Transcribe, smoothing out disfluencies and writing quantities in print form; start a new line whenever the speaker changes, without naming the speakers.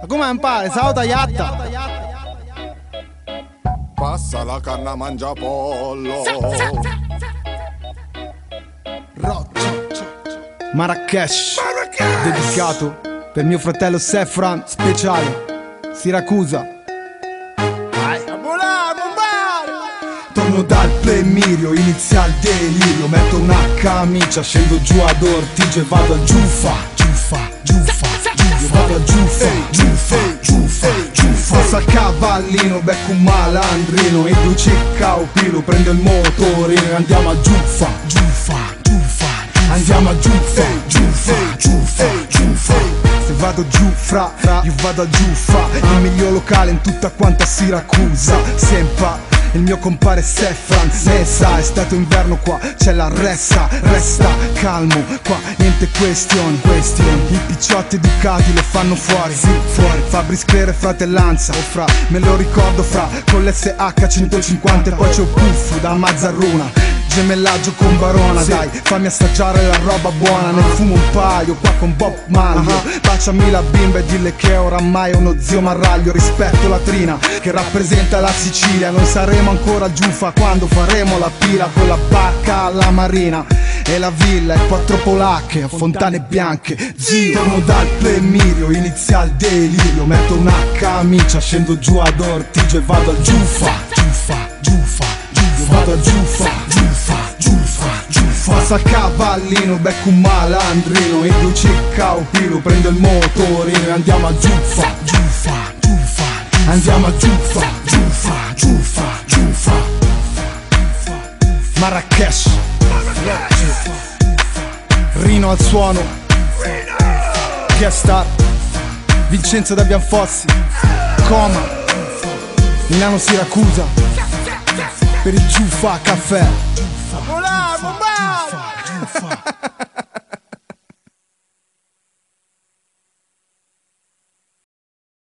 Ma come impare? Sauta yatta.
Passa la canna, mangia pollo.
Marrakesh, dedicato per mio fratello Sefran, speciale Siracusa. Torno dal Plemirio, inizia il delirio. Metto una camicia, scendo giù ad Ortigia e vado a Giuffa. Vado a Giuffa. Passa il cavallino, becco un malandrino e due cicca o pilo, prendo il motorino e andiamo a Giuffa. Andiamo a Giuffa. Se vado giù fra, io vado a Giuffa, il miglior locale in tutta quanta Siracusa. Sempre il mio compare Sefran, ne sa, è stato inverno qua, c'è la resta calmo, qua niente question. I picciotti educati lo fanno fuori, Fabris Clear e fratellanza, o fra, me lo ricordo fra, con l'SH 150 e poi c'ho Puffo da Mazzarruna, gemellaggio con Barona, dai, fammi assaggiare la roba buona, ne fumo un paio, qua con Bob Marley, baciami la bimba e dille che oramai è uno zio marraglio, rispetto la trina, che rappresenta la Sicilia, non saremo ancora Giuffa quando faremo la pila con la barca alla marina e la villa e quattro polacche a fontane bianche. Zio, torno dal Plemirio, inizia il delirio, metto una camicia, scendo giù ad Ortigia e vado a Giuffa. Vado a Giuffa. Passa il cavallino, becco un malandrino e due cicca o pilo, prendo il motorino e andiamo a Giuffa. Andiamo a Giuffa. Marrakesh, Rino al suono, guest star Vincenzo da Bianfossi, Coma, Milano Siracusa, per il Giuffa Caffè.